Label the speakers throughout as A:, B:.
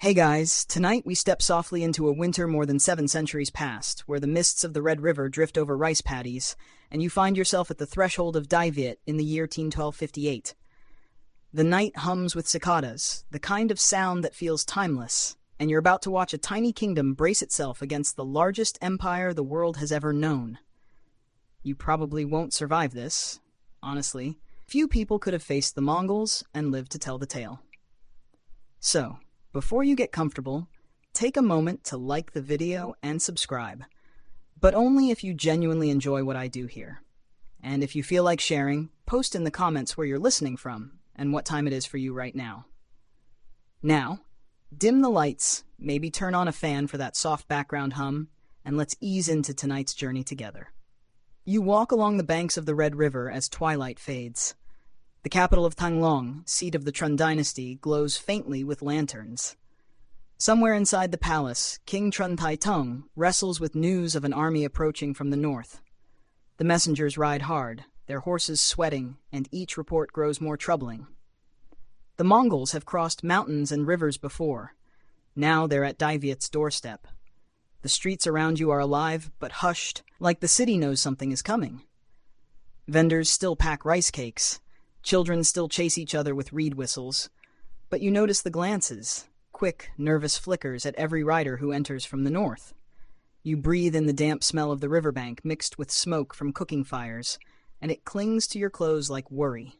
A: Hey guys, tonight we step softly into a winter more than 7 centuries past, where the mists of the Red River drift over rice paddies, and you find yourself at the threshold of Dai Viet in the year 1258. The night hums with cicadas, the kind of sound that feels timeless, and you're about to watch a tiny kingdom brace itself against the largest empire the world has ever known. You probably won't survive this, honestly. Few people could have faced the Mongols and lived to tell the tale. So, before you get comfortable, take a moment to like the video and subscribe, but only if you genuinely enjoy what I do here. And if you feel like sharing, post in the comments where you're listening from and what time it is for you right now. Now, dim the lights, maybe turn on a fan for that soft background hum, and let's ease into tonight's journey together. You walk along the banks of the Red River as twilight fades. The capital of Tanglong, seat of the Tran dynasty, glows faintly with lanterns. Somewhere inside the palace, King Tran Taitung wrestles with news of an army approaching from the north. The messengers ride hard, their horses sweating, and each report grows more troubling. The Mongols have crossed mountains and rivers before. Now they're at Dai Viet's doorstep. The streets around you are alive, but hushed, like the city knows something is coming. Vendors still pack rice cakes. Children still chase each other with reed whistles, but you notice the glances, quick, nervous flickers at every rider who enters from the north. You breathe in the damp smell of the riverbank mixed with smoke from cooking fires, and it clings to your clothes like worry.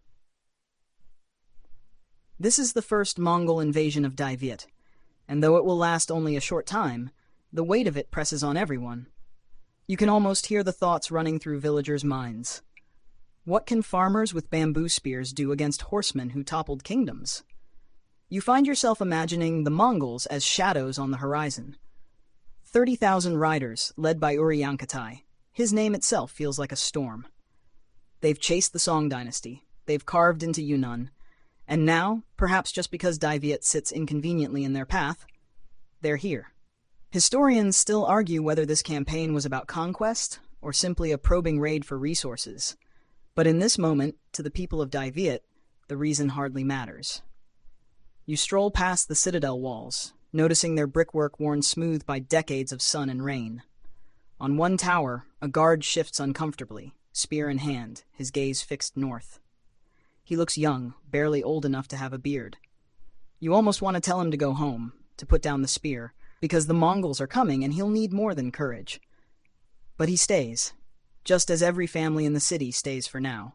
A: This is the first Mongol invasion of Dai Viet, and though it will last only a short time, the weight of it presses on everyone. You can almost hear the thoughts running through villagers' minds. What can farmers with bamboo spears do against horsemen who toppled kingdoms? You find yourself imagining the Mongols as shadows on the horizon. 30,000 riders, led by Uriankatai. His name itself feels like a storm. They've chased the Song dynasty, they've carved into Yunnan, and now, perhaps just because Dai Viet sits inconveniently in their path, they're here. Historians still argue whether this campaign was about conquest or simply a probing raid for resources. But in this moment, to the people of Dai Viet, the reason hardly matters. You stroll past the citadel walls, noticing their brickwork worn smooth by decades of sun and rain. On one tower, a guard shifts uncomfortably, spear in hand, his gaze fixed north. He looks young, barely old enough to have a beard. You almost want to tell him to go home, to put down the spear, because the Mongols are coming and he'll need more than courage. But he stays. Just as every family in the city stays for now.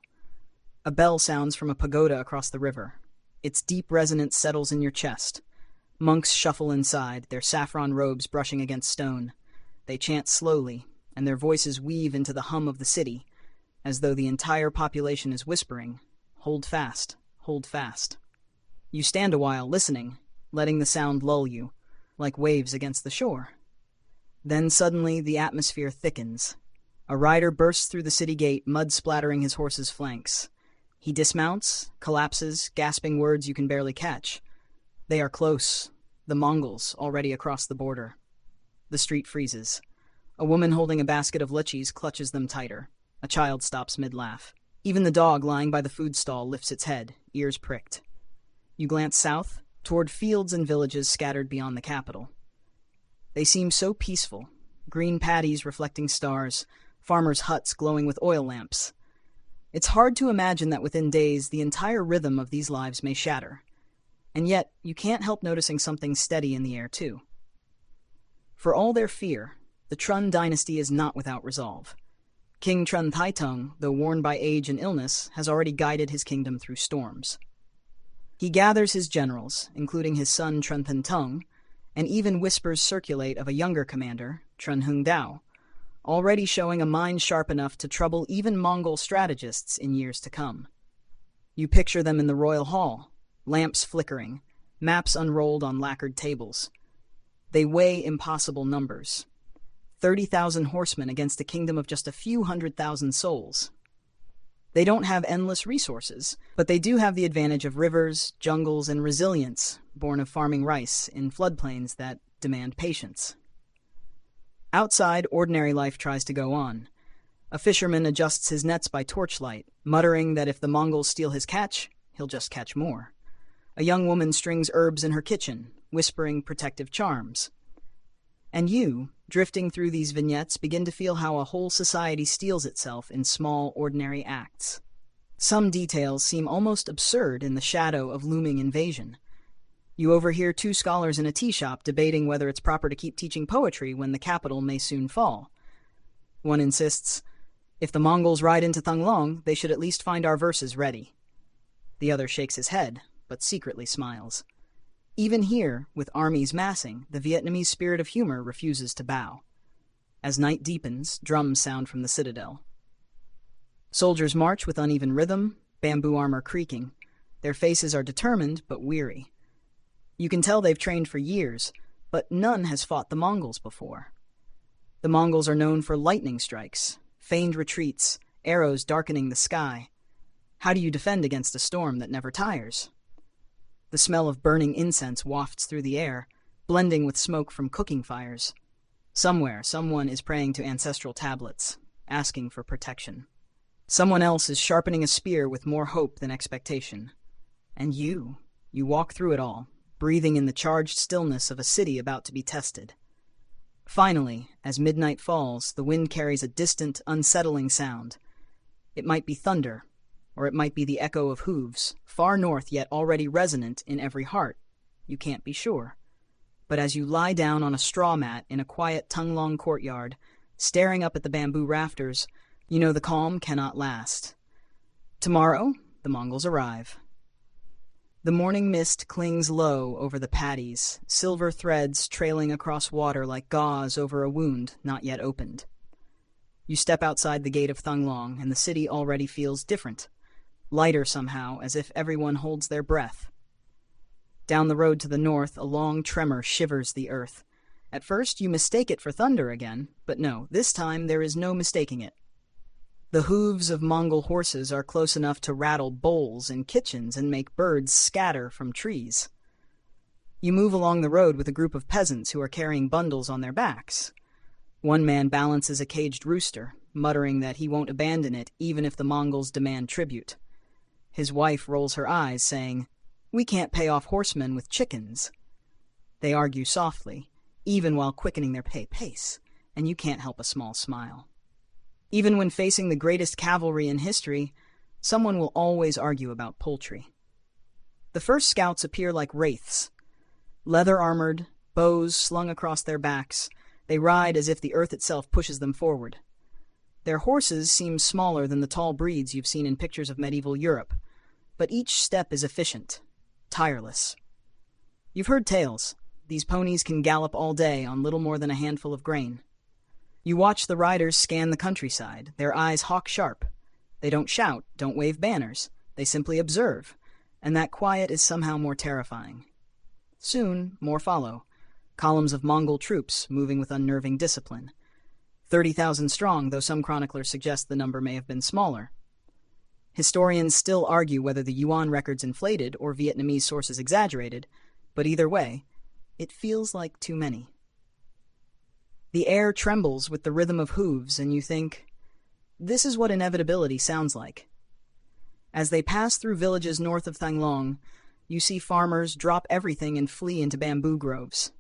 A: A bell sounds from a pagoda across the river. Its deep resonance settles in your chest. Monks shuffle inside, their saffron robes brushing against stone. They chant slowly, and their voices weave into the hum of the city, as though the entire population is whispering, "Hold fast, hold fast." You stand a while, listening, letting the sound lull you, like waves against the shore. Then suddenly the atmosphere thickens. A rider bursts through the city gate, mud splattering his horse's flanks. He dismounts, collapses, gasping words you can barely catch. They are close, the Mongols already across the border. The street freezes. A woman holding a basket of lychees clutches them tighter. A child stops mid-laugh. Even the dog lying by the food stall lifts its head, ears pricked. You glance south, toward fields and villages scattered beyond the capital. They seem so peaceful, green paddies reflecting stars, farmers' huts glowing with oil lamps. It's hard to imagine that within days the entire rhythm of these lives may shatter. And yet, you can't help noticing something steady in the air too. For all their fear, the Tran dynasty is not without resolve. King Tran Taitung, though worn by age and illness, has already guided his kingdom through storms. He gathers his generals, including his son Tran Tung, and even whispers circulate of a younger commander, Tran Hung Dao, already showing a mind sharp enough to trouble even Mongol strategists in years to come. You picture them in the royal hall, lamps flickering, maps unrolled on lacquered tables. They weigh impossible numbers. 30,000 horsemen against a kingdom of just a few 100,000 souls. They don't have endless resources, but they do have the advantage of rivers, jungles, and resilience, born of farming rice in floodplains that demand patience. Outside, ordinary life tries to go on. A fisherman adjusts his nets by torchlight, muttering that if the Mongols steal his catch, he'll just catch more. A young woman strings herbs in her kitchen, whispering protective charms. And you, drifting through these vignettes, begin to feel how a whole society steels itself in small, ordinary acts. Some details seem almost absurd in the shadow of looming invasion. You overhear two scholars in a tea shop debating whether it's proper to keep teaching poetry when the capital may soon fall. One insists, if the Mongols ride into Thang Long, they should at least find our verses ready. The other shakes his head, but secretly smiles. Even here, with armies massing, the Vietnamese spirit of humor refuses to bow. As night deepens, drums sound from the citadel. Soldiers march with uneven rhythm, bamboo armor creaking. Their faces are determined but weary. You can tell they've trained for years, but none has fought the Mongols before. The Mongols are known for lightning strikes, feigned retreats, arrows darkening the sky. How do you defend against a storm that never tires? The smell of burning incense wafts through the air, blending with smoke from cooking fires. Somewhere, someone is praying to ancestral tablets, asking for protection. Someone else is sharpening a spear with more hope than expectation. And you walk through it all, breathing in the charged stillness of a city about to be tested. Finally, as midnight falls, the wind carries a distant, unsettling sound. It might be thunder, or it might be the echo of hooves, far north yet already resonant in every heart. You can't be sure. But as you lie down on a straw mat in a quiet Thang Long courtyard, staring up at the bamboo rafters, you know the calm cannot last. Tomorrow, the Mongols arrive. The morning mist clings low over the paddies, silver threads trailing across water like gauze over a wound not yet opened. You step outside the gate of Thang Long, and the city already feels different, lighter somehow, as if everyone holds their breath. Down the road to the north, a long tremor shivers the earth. At first, you mistake it for thunder again, but no, this time there is no mistaking it. The hooves of Mongol horses are close enough to rattle bowls in kitchens and make birds scatter from trees. You move along the road with a group of peasants who are carrying bundles on their backs. One man balances a caged rooster, muttering that he won't abandon it even if the Mongols demand tribute. His wife rolls her eyes, saying, "We can't pay off horsemen with chickens." They argue softly, even while quickening their pace, and you can't help a small smile. Even when facing the greatest cavalry in history, someone will always argue about poultry. The first scouts appear like wraiths. Leather-armored, bows slung across their backs, they ride as if the earth itself pushes them forward. Their horses seem smaller than the tall breeds you've seen in pictures of medieval Europe, but each step is efficient, tireless. You've heard tales. These ponies can gallop all day on little more than a handful of grain. You watch the riders scan the countryside, their eyes hawk-sharp. They don't shout, don't wave banners. They simply observe, and that quiet is somehow more terrifying. Soon, more follow. Columns of Mongol troops moving with unnerving discipline. 30,000 strong, though some chroniclers suggest the number may have been smaller. Historians still argue whether the Yuan records inflated or Vietnamese sources exaggerated, but either way, it feels like too many. The air trembles with the rhythm of hooves, and you think, this is what inevitability sounds like. As they pass through villages north of Thang Long, you see farmers drop everything and flee into bamboo groves.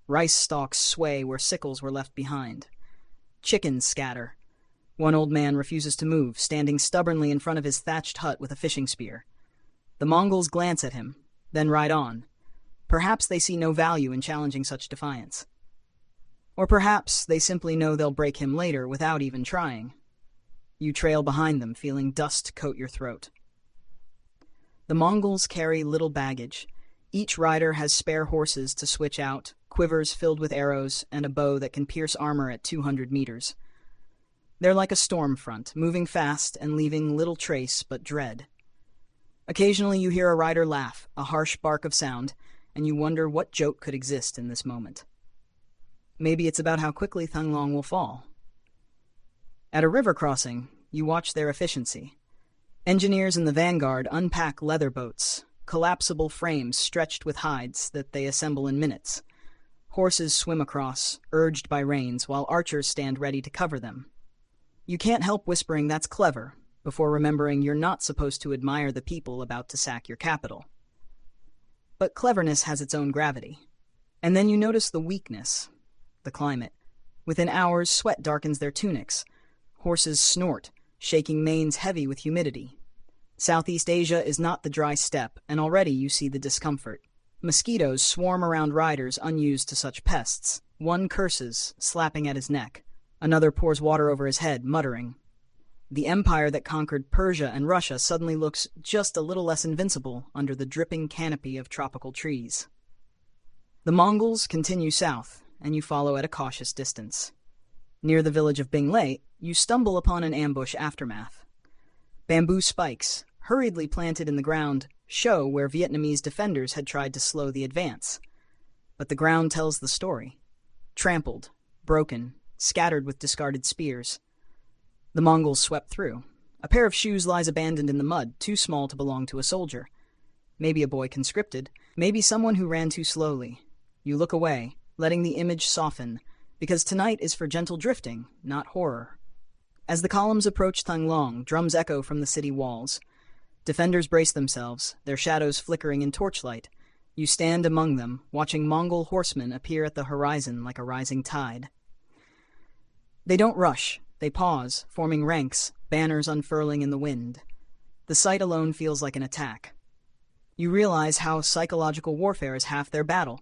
A: Rice stalks sway where sickles were left behind. Chickens scatter. One old man refuses to move, standing stubbornly in front of his thatched hut with a fishing spear. The Mongols glance at him, then ride on. Perhaps they see no value in challenging such defiance. Or perhaps they simply know they'll break him later without even trying. You trail behind them, feeling dust coat your throat. The Mongols carry little baggage. Each rider has spare horses to switch out, quivers filled with arrows, and a bow that can pierce armor at 200 meters. They're like a storm front, moving fast and leaving little trace but dread. Occasionally you hear a rider laugh, a harsh bark of sound, and you wonder what joke could exist in this moment. Maybe it's about how quickly Thang Long will fall. At a river crossing, you watch their efficiency. Engineers in the vanguard unpack leather boats, collapsible frames stretched with hides that they assemble in minutes. Horses swim across, urged by reins, while archers stand ready to cover them. You can't help whispering that's clever, before remembering you're not supposed to admire the people about to sack your capital. But cleverness has its own gravity. And then you notice the weakness, the climate. Within hours, sweat darkens their tunics. Horses snort, shaking manes heavy with humidity. Southeast Asia is not the dry steppe, and already you see the discomfort. Mosquitoes swarm around riders unused to such pests. One curses, slapping at his neck. Another pours water over his head, muttering. The empire that conquered Persia and Russia suddenly looks just a little less invincible under the dripping canopy of tropical trees. The Mongols continue south, and you follow at a cautious distance. Near the village of Binglei, you stumble upon an ambush aftermath. Bamboo spikes, hurriedly planted in the ground, show where Vietnamese defenders had tried to slow the advance. But the ground tells the story. Trampled, broken, scattered with discarded spears. The Mongols swept through. A pair of shoes lies abandoned in the mud, too small to belong to a soldier. Maybe a boy conscripted, maybe someone who ran too slowly. You look away, letting the image soften, because tonight is for gentle drifting, not horror. As the columns approach Thang Long, drums echo from the city walls. Defenders brace themselves, their shadows flickering in torchlight. You stand among them, watching Mongol horsemen appear at the horizon like a rising tide. They don't rush, they pause, forming ranks, banners unfurling in the wind. The sight alone feels like an attack. You realize how psychological warfare is half their battle.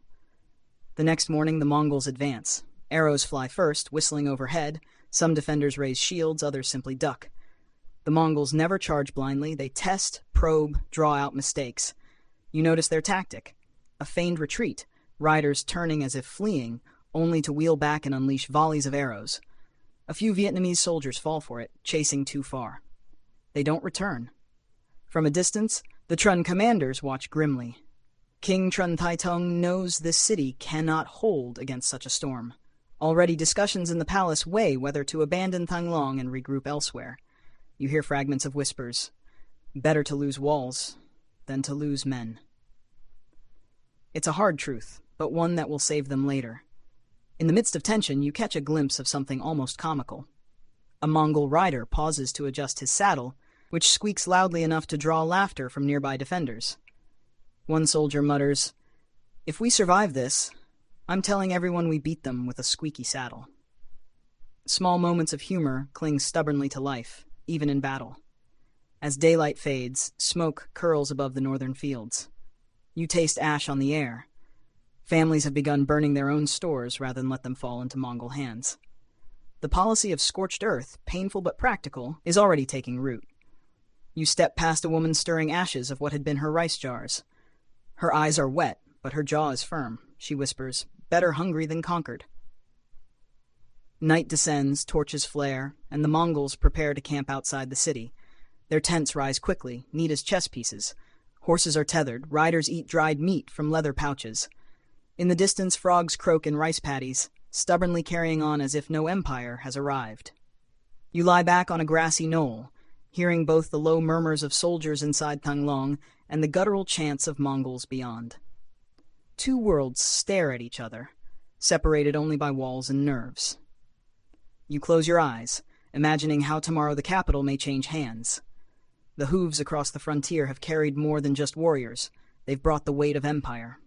A: The next morning the Mongols advance. Arrows fly first, whistling overhead. Some defenders raise shields, others simply duck. The Mongols never charge blindly. They test, probe, draw out mistakes. You notice their tactic. A feigned retreat, riders turning as if fleeing, only to wheel back and unleash volleys of arrows. A few Vietnamese soldiers fall for it, chasing too far. They don't return. From a distance, the Tran commanders watch grimly. King Tran Taitung knows this city cannot hold against such a storm. Already discussions in the palace weigh whether to abandon Thang Long and regroup elsewhere. You hear fragments of whispers. Better to lose walls than to lose men. It's a hard truth, but one that will save them later. In the midst of tension, you catch a glimpse of something almost comical. A Mongol rider pauses to adjust his saddle, which squeaks loudly enough to draw laughter from nearby defenders. One soldier mutters, "If we survive this, I'm telling everyone we beat them with a squeaky saddle." Small moments of humor cling stubbornly to life, even in battle. As daylight fades, smoke curls above the northern fields. You taste ash on the air. Families have begun burning their own stores rather than let them fall into Mongol hands. The policy of scorched earth, painful but practical, is already taking root. You step past a woman stirring ashes of what had been her rice jars. Her eyes are wet, but her jaw is firm. She whispers, "Better hungry than conquered." Night descends, torches flare, and the Mongols prepare to camp outside the city. Their tents rise quickly, neat as chess pieces. Horses are tethered, riders eat dried meat from leather pouches. In the distance, frogs croak in rice paddies, stubbornly carrying on as if no empire has arrived. You lie back on a grassy knoll, hearing both the low murmurs of soldiers inside Thang Long and the guttural chants of Mongols beyond. Two worlds stare at each other, separated only by walls and nerves. You close your eyes, imagining how tomorrow the capital may change hands. The hooves across the frontier have carried more than just warriors. They've brought the weight of empire.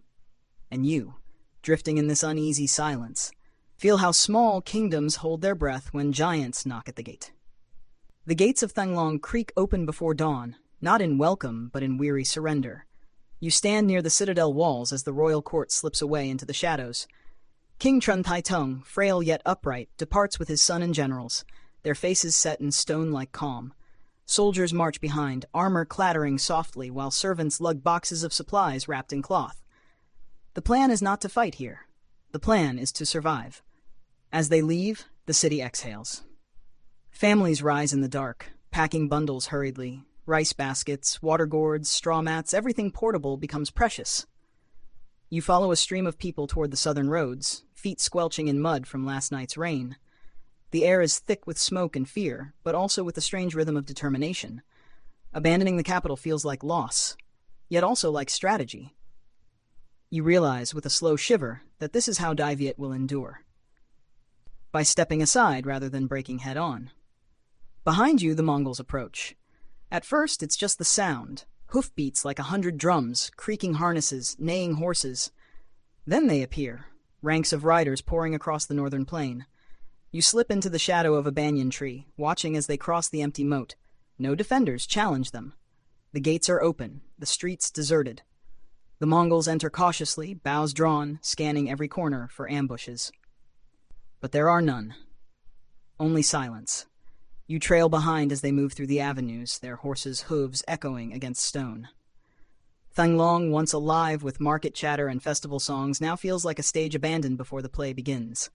A: And you, drifting in this uneasy silence, feel how small kingdoms hold their breath when giants knock at the gate. The gates of Thang Long creak open before dawn, not in welcome, but in weary surrender. You stand near the citadel walls as the royal court slips away into the shadows. King Tran Taitung, frail yet upright, departs with his son and generals, their faces set in stone-like calm. Soldiers march behind, armor clattering softly, while servants lug boxes of supplies wrapped in cloth. The plan is not to fight here. The plan is to survive. As they leave, the city exhales. Families rise in the dark, packing bundles hurriedly. Rice baskets, water gourds, straw mats, everything portable becomes precious. You follow a stream of people toward the southern roads, feet squelching in mud from last night's rain. The air is thick with smoke and fear, but also with a strange rhythm of determination. Abandoning the capital feels like loss, yet also like strategy. You realize, with a slow shiver, that this is how Dai Viet will endure. By stepping aside rather than breaking head-on. Behind you, the Mongols approach. At first, it's just the sound, hoofbeats like 100 drums, creaking harnesses, neighing horses. Then they appear, ranks of riders pouring across the northern plain. You slip into the shadow of a banyan tree, watching as they cross the empty moat. No defenders challenge them. The gates are open, the streets deserted. The Mongols enter cautiously, bows drawn, scanning every corner for ambushes. But there are none. Only silence. You trail behind as they move through the avenues, their horses' hooves echoing against stone. Thang Long, once alive with market chatter and festival songs, now feels like a stage abandoned before the play begins.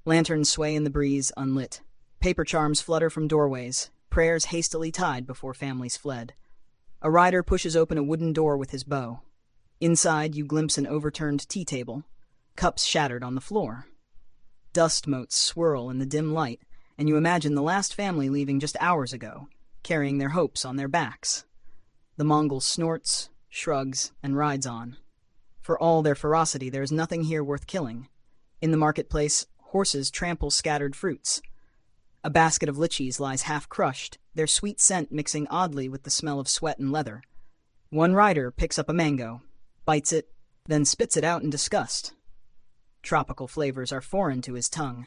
A: Lanterns sway in the breeze, unlit. Paper charms flutter from doorways, prayers hastily tied before families fled. A rider pushes open a wooden door with his bow. Inside, you glimpse an overturned tea table, cups shattered on the floor. Dust motes swirl in the dim light, and you imagine the last family leaving just hours ago, carrying their hopes on their backs. The Mongol snorts, shrugs, and rides on. For all their ferocity, there is nothing here worth killing. In the marketplace, horses trample scattered fruits. A basket of lychees lies half-crushed, their sweet scent mixing oddly with the smell of sweat and leather. One rider picks up a mango, bites it, then spits it out in disgust. Tropical flavors are foreign to his tongue.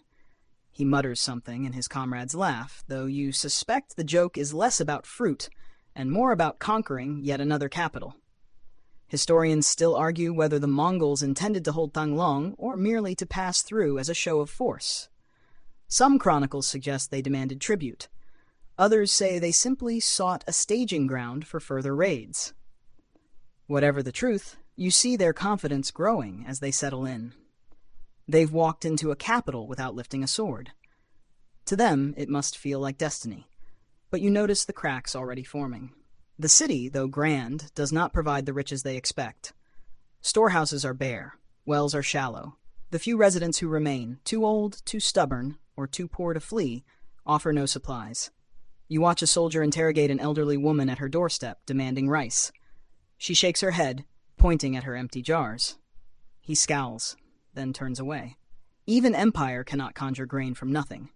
A: He mutters something and his comrades laugh, though you suspect the joke is less about fruit and more about conquering yet another capital. Historians still argue whether the Mongols intended to hold Thang Long or merely to pass through as a show of force. Some chronicles suggest they demanded tribute. Others say they simply sought a staging ground for further raids. Whatever the truth, you see their confidence growing as they settle in. They've walked into a capital without lifting a sword. To them, it must feel like destiny. But you notice the cracks already forming. The city, though grand, does not provide the riches they expect. Storehouses are bare, wells are shallow. The few residents who remain, too old, too stubborn, or too poor to flee, offer no supplies. You watch a soldier interrogate an elderly woman at her doorstep, demanding rice. She shakes her head, pointing at her empty jars. He scowls, then turns away. Even empire cannot conjure grain from nothing.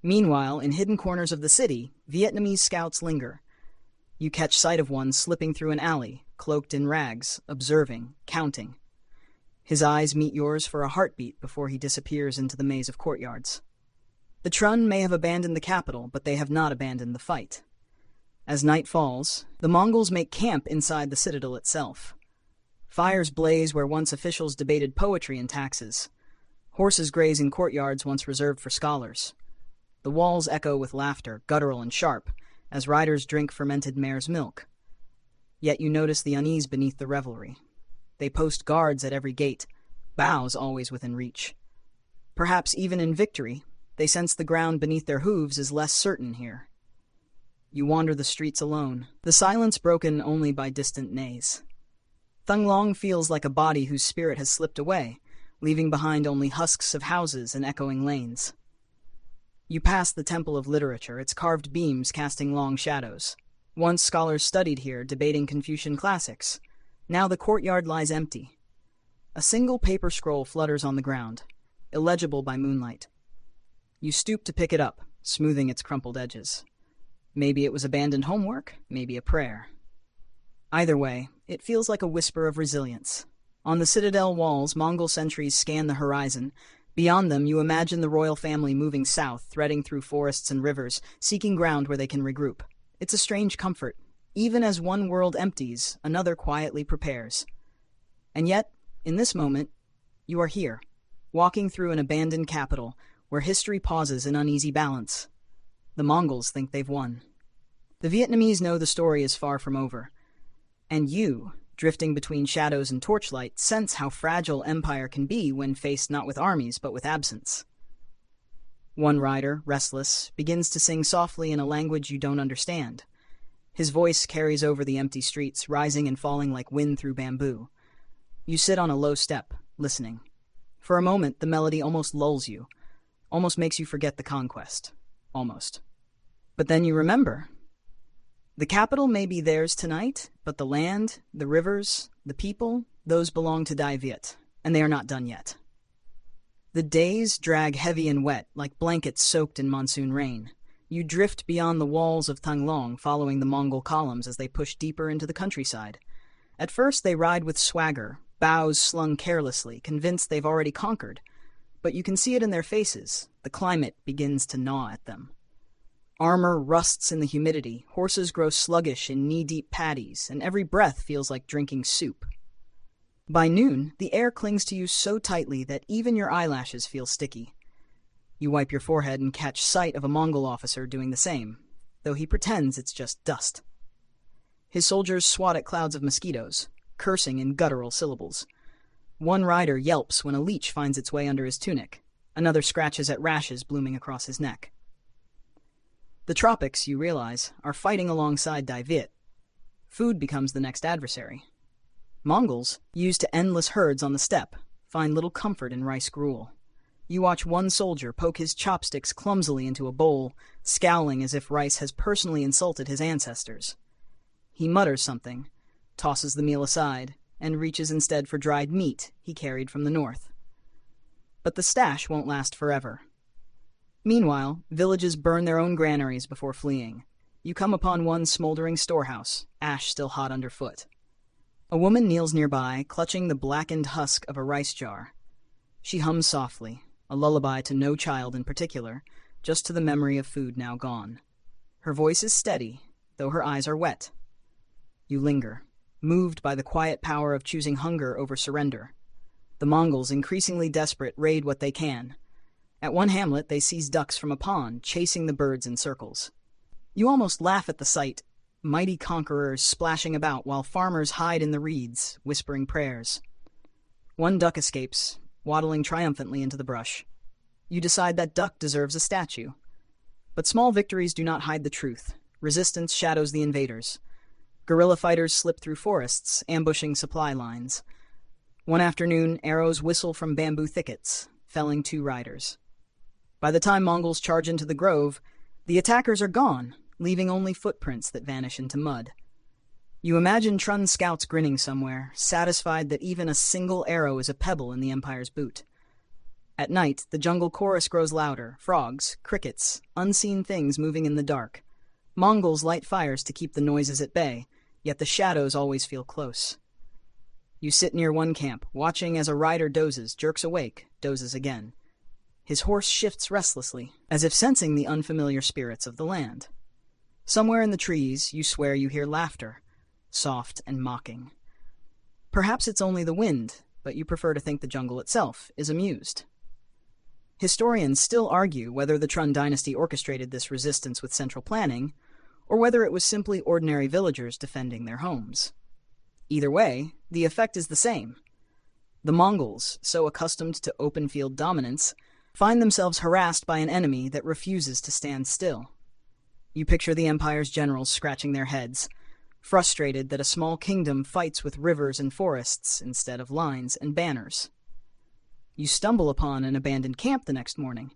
A: Meanwhile, in hidden corners of the city, Vietnamese scouts linger. You catch sight of one slipping through an alley, cloaked in rags, observing, counting. His eyes meet yours for a heartbeat before he disappears into the maze of courtyards. The Tran may have abandoned the capital, but they have not abandoned the fight. As night falls, the Mongols make camp inside the citadel itself. Fires blaze where once officials debated poetry and taxes. Horses graze in courtyards once reserved for scholars. The walls echo with laughter, guttural and sharp, as riders drink fermented mare's milk. Yet you notice the unease beneath the revelry. They post guards at every gate, bows always within reach. Perhaps even in victory, they sense the ground beneath their hooves is less certain here. You wander the streets alone, the silence broken only by distant neighs. Thang Long feels like a body whose spirit has slipped away, leaving behind only husks of houses and echoing lanes. You pass the Temple of Literature, its carved beams casting long shadows. Once scholars studied here, debating Confucian classics. Now the courtyard lies empty. A single paper scroll flutters on the ground, illegible by moonlight. You stoop to pick it up, smoothing its crumpled edges. Maybe it was abandoned homework, maybe a prayer. Either way, it feels like a whisper of resilience. On the citadel walls, Mongol sentries scan the horizon. Beyond them, you imagine the royal family moving south, threading through forests and rivers, seeking ground where they can regroup. It's a strange comfort. Even as one world empties, another quietly prepares. And yet, in this moment, you are here, walking through an abandoned capital, where history pauses in uneasy balance. The Mongols think they've won. The Vietnamese know the story is far from over. And you, drifting between shadows and torchlight, sense how fragile empire can be when faced not with armies but with absence. One rider, restless, begins to sing softly in a language you don't understand. His voice carries over the empty streets, rising and falling like wind through bamboo. You sit on a low step, listening. For a moment, the melody almost lulls you, almost makes you forget the conquest. Almost. But then you remember. The capital may be theirs tonight, but the land, the rivers, the people, those belong to Dai Viet, and they are not done yet. The days drag heavy and wet, like blankets soaked in monsoon rain. You drift beyond the walls of Thang Long, following the Mongol columns as they push deeper into the countryside. At first they ride with swagger, bows slung carelessly, convinced they've already conquered. But you can see it in their faces. The climate begins to gnaw at them. Armor rusts in the humidity, horses grow sluggish in knee-deep paddies, and every breath feels like drinking soup. By noon, the air clings to you so tightly that even your eyelashes feel sticky. You wipe your forehead and catch sight of a Mongol officer doing the same, though he pretends it's just dust. His soldiers swat at clouds of mosquitoes, cursing in guttural syllables. One rider yelps when a leech finds its way under his tunic. Another scratches at rashes blooming across his neck. The tropics, you realize, are fighting alongside Dai Viet. Food becomes the next adversary. Mongols, used to endless herds on the steppe, find little comfort in rice gruel. You watch one soldier poke his chopsticks clumsily into a bowl, scowling as if rice has personally insulted his ancestors. He mutters something, tosses the meal aside, and reaches instead for dried meat he carried from the north. But the stash won't last forever. Meanwhile, villages burn their own granaries before fleeing. You come upon one smoldering storehouse, ash still hot underfoot. A woman kneels nearby, clutching the blackened husk of a rice jar. She hums softly, a lullaby to no child in particular, just to the memory of food now gone. Her voice is steady, though her eyes are wet. You linger, moved by the quiet power of choosing hunger over surrender. The Mongols, increasingly desperate, raid what they can. At one hamlet, they seize ducks from a pond, chasing the birds in circles. You almost laugh at the sight, mighty conquerors splashing about while farmers hide in the reeds, whispering prayers. One duck escapes, waddling triumphantly into the brush. You decide that duck deserves a statue. But small victories do not hide the truth. Resistance shadows the invaders. Guerrilla fighters slip through forests, ambushing supply lines. One afternoon, arrows whistle from bamboo thickets, felling 2 riders. By the time Mongols charge into the grove, the attackers are gone, leaving only footprints that vanish into mud. You imagine Tran scouts grinning somewhere, satisfied that even a single arrow is a pebble in the Empire's boot. At night, the jungle chorus grows louder, frogs, crickets, unseen things moving in the dark. Mongols light fires to keep the noises at bay, yet the shadows always feel close. You sit near one camp, watching as a rider dozes, jerks awake, dozes again. His horse shifts restlessly, as if sensing the unfamiliar spirits of the land. Somewhere in the trees, you swear you hear laughter, soft and mocking. Perhaps it's only the wind, but you prefer to think the jungle itself is amused. Historians still argue whether the Tran dynasty orchestrated this resistance with central planning, or whether it was simply ordinary villagers defending their homes. Either way, the effect is the same. The Mongols, so accustomed to open-field dominance, find themselves harassed by an enemy that refuses to stand still. You picture the Empire's generals scratching their heads, frustrated that a small kingdom fights with rivers and forests instead of lines and banners. You stumble upon an abandoned camp the next morning.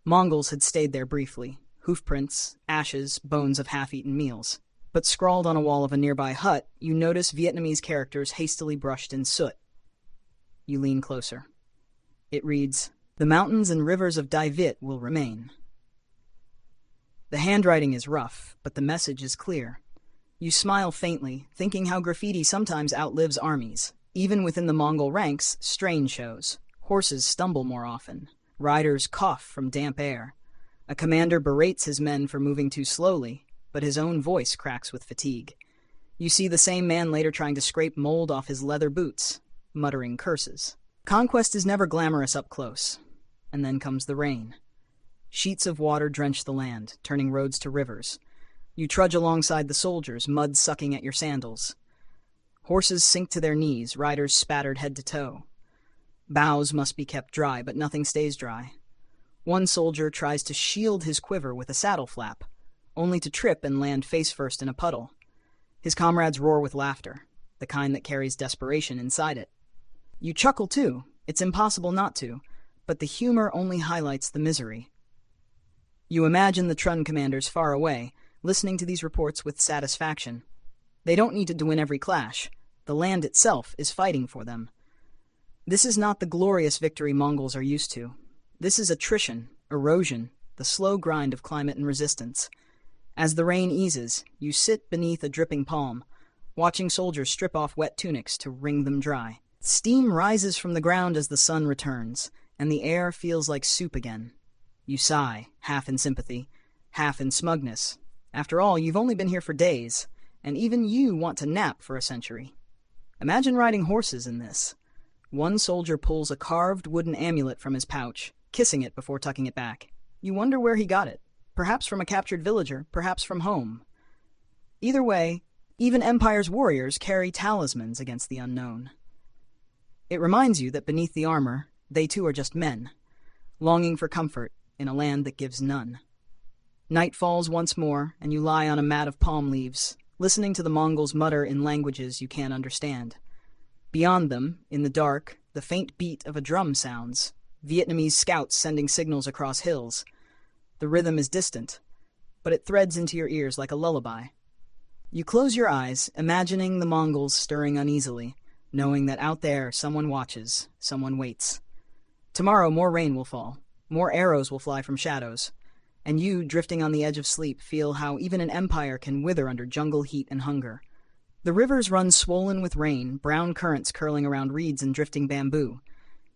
A: Mongols had stayed there briefly, hoofprints, ashes, bones of half-eaten meals. But scrawled on a wall of a nearby hut, you notice Vietnamese characters hastily brushed in soot. You lean closer. It reads, "The mountains and rivers of Dai Viet will remain." The handwriting is rough, but the message is clear. You smile faintly, thinking how graffiti sometimes outlives armies. Even within the Mongol ranks, strain shows. Horses stumble more often. Riders cough from damp air. A commander berates his men for moving too slowly, but his own voice cracks with fatigue. You see the same man later trying to scrape mold off his leather boots, muttering curses. Conquest is never glamorous up close. And then comes the rain. Sheets of water drench the land, turning roads to rivers. You trudge alongside the soldiers, mud sucking at your sandals. Horses sink to their knees, riders spattered head to toe. Boughs must be kept dry, but nothing stays dry. One soldier tries to shield his quiver with a saddle flap, only to trip and land face first in a puddle. His comrades roar with laughter, the kind that carries desperation inside it. You chuckle too, it's impossible not to, but the humor only highlights the misery. You imagine the Tran commanders far away, listening to these reports with satisfaction. They don't need to win every clash. The land itself is fighting for them. This is not the glorious victory Mongols are used to. This is attrition, erosion, the slow grind of climate and resistance. As the rain eases, you sit beneath a dripping palm, watching soldiers strip off wet tunics to wring them dry. Steam rises from the ground as the sun returns, and the air feels like soup again. You sigh, half in sympathy, half in smugness. After all, you've only been here for days, and even you want to nap for a century. Imagine riding horses in this. One soldier pulls a carved wooden amulet from his pouch, kissing it before tucking it back. You wonder where he got it. Perhaps from a captured villager, perhaps from home. Either way, even Empire's warriors carry talismans against the unknown. It reminds you that beneath the armor, they too are just men, longing for comfort in a land that gives none. Night falls once more, and you lie on a mat of palm leaves, listening to the Mongols mutter in languages you can't understand. Beyond them, in the dark, the faint beat of a drum sounds, Vietnamese scouts sending signals across hills. The rhythm is distant, but it threads into your ears like a lullaby. You close your eyes, imagining the Mongols stirring uneasily, knowing that out there someone watches, someone waits. Tomorrow more rain will fall, more arrows will fly from shadows, and you, drifting on the edge of sleep, feel how even an empire can wither under jungle heat and hunger. The rivers run swollen with rain, brown currents curling around reeds and drifting bamboo.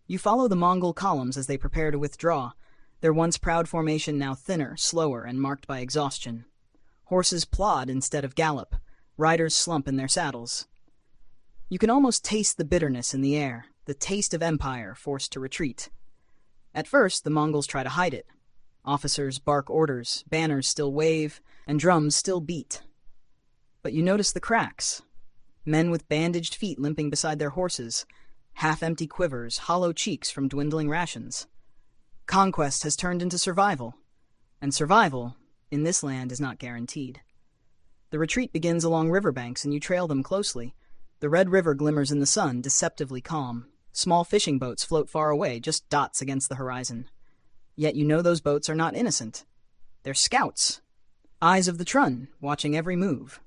A: You follow the Mongol columns as they prepare to withdraw, their once proud formation now thinner, slower, and marked by exhaustion. Horses plod instead of gallop, riders slump in their saddles. You can almost taste the bitterness in the air, the taste of empire forced to retreat. At first, the Mongols try to hide it. Officers bark orders, banners still wave, and drums still beat. But you notice the cracks. Men with bandaged feet limping beside their horses, half-empty quivers, hollow cheeks from dwindling rations. Conquest has turned into survival, and survival, in this land, is not guaranteed. The retreat begins along riverbanks, and you trail them closely. The Red River glimmers in the sun, deceptively calm. Small fishing boats float far away, just dots against the horizon. Yet you know those boats are not innocent. They're scouts. Eyes of the Tran, watching every move.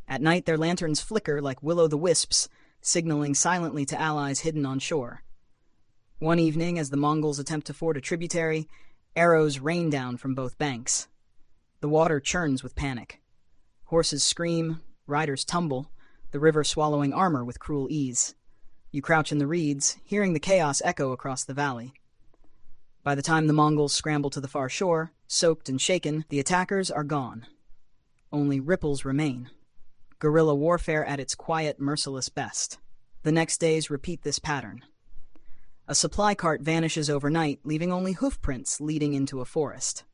A: At night, their lanterns flicker like will-o'-the-wisps, signaling silently to allies hidden on shore. One evening, as the Mongols attempt to ford a tributary, arrows rain down from both banks. The water churns with panic. Horses scream, riders tumble, the river swallowing armor with cruel ease. You crouch in the reeds, hearing the chaos echo across the valley. By the time the Mongols scramble to the far shore, soaked and shaken, the attackers are gone. Only ripples remain. Guerrilla warfare at its quiet, merciless best. The next days repeat this pattern. A supply cart vanishes overnight, leaving only hoofprints leading into a forest.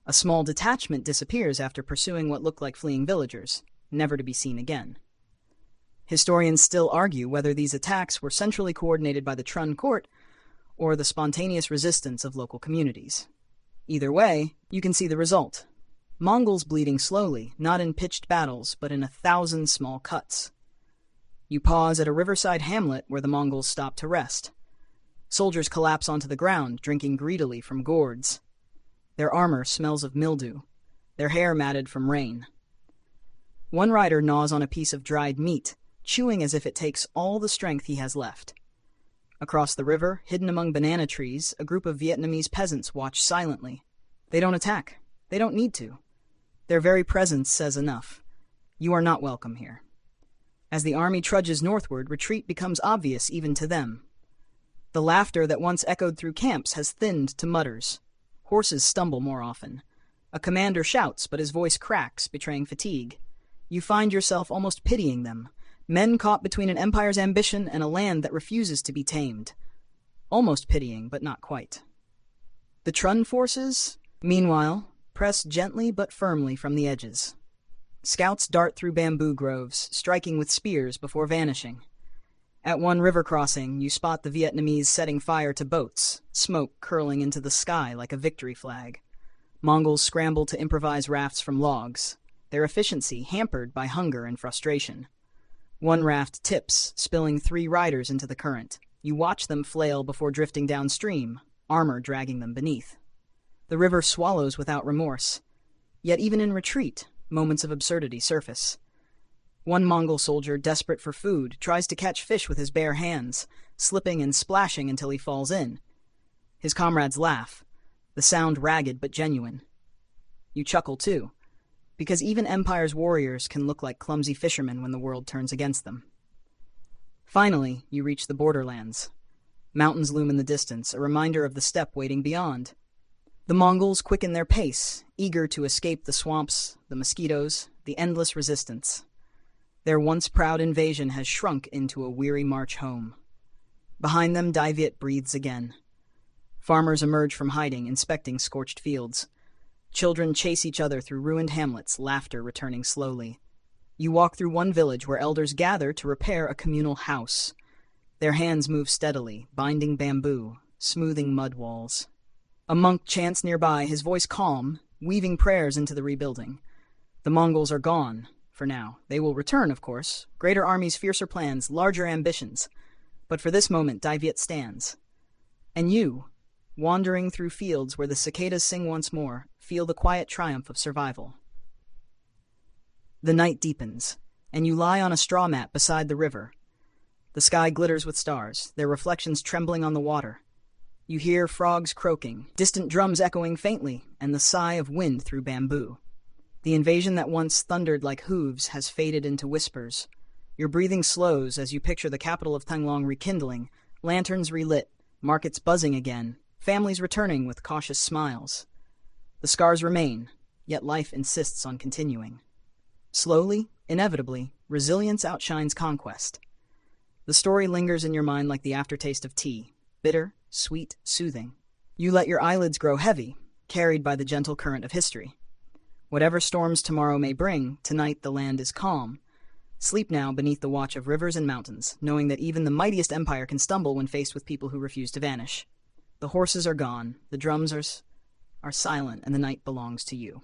A: A small detachment disappears after pursuing what looked like fleeing villagers, never to be seen again. Historians still argue whether these attacks were centrally coordinated by the Tran court or the spontaneous resistance of local communities. Either way, you can see the result. Mongols bleeding slowly, not in pitched battles, but in 1,000 small cuts. You pause at a riverside hamlet where the Mongols stop to rest. Soldiers collapse onto the ground, drinking greedily from gourds. Their armor smells of mildew, their hair matted from rain. One rider gnaws on a piece of dried meat, chewing as if it takes all the strength he has left. Across the river, hidden among banana trees, a group of Vietnamese peasants watch silently. They don't attack. They don't need to. Their very presence says enough. You are not welcome here. As the army trudges northward, retreat becomes obvious even to them. The laughter that once echoed through camps has thinned to mutters. Horses stumble more often. A commander shouts, but his voice cracks, betraying fatigue. You find yourself almost pitying them, men caught between an empire's ambition and a land that refuses to be tamed. Almost pitying, but not quite. The Tran forces, meanwhile, press gently but firmly from the edges. Scouts dart through bamboo groves, striking with spears before vanishing. At one river crossing, you spot the Vietnamese setting fire to boats, smoke curling into the sky like a victory flag. Mongols scramble to improvise rafts from logs, their efficiency hampered by hunger and frustration. One raft tips, spilling 3 riders into the current. You watch them flail before drifting downstream, armor dragging them beneath. The river swallows without remorse. Yet even in retreat, moments of absurdity surface. One Mongol soldier, desperate for food, tries to catch fish with his bare hands, slipping and splashing until he falls in. His comrades laugh, the sound ragged but genuine. You chuckle too, because even Empire's warriors can look like clumsy fishermen when the world turns against them. Finally, you reach the borderlands. Mountains loom in the distance, a reminder of the steppe waiting beyond. The Mongols quicken their pace, eager to escape the swamps, the mosquitoes, the endless resistance. Their once proud invasion has shrunk into a weary march home. Behind them, Dai Viet breathes again. Farmers emerge from hiding, inspecting scorched fields. Children chase each other through ruined hamlets, laughter returning slowly. You walk through one village where elders gather to repair a communal house. Their hands move steadily, binding bamboo, smoothing mud walls. A monk chants nearby, his voice calm, weaving prayers into the rebuilding. The Mongols are gone, for now. They will return, of course. Greater armies, fiercer plans, larger ambitions. But for this moment, Dai Viet stands. And you, wandering through fields where the cicadas sing once more, feel the quiet triumph of survival. The night deepens, and you lie on a straw mat beside the river. The sky glitters with stars, their reflections trembling on the water. You hear frogs croaking, distant drums echoing faintly, and the sigh of wind through bamboo. The invasion that once thundered like hooves has faded into whispers. Your breathing slows as you picture the capital of Tanglong rekindling, lanterns relit, markets buzzing again, families returning with cautious smiles. The scars remain, yet life insists on continuing. Slowly, inevitably, resilience outshines conquest. The story lingers in your mind like the aftertaste of tea, bitter, sweet, soothing. You let your eyelids grow heavy, carried by the gentle current of history. Whatever storms tomorrow may bring, tonight the land is calm. Sleep now beneath the watch of rivers and mountains, knowing that even the mightiest empire can stumble when faced with people who refuse to vanish. The horses are gone, the drums are silent, and the night belongs to you.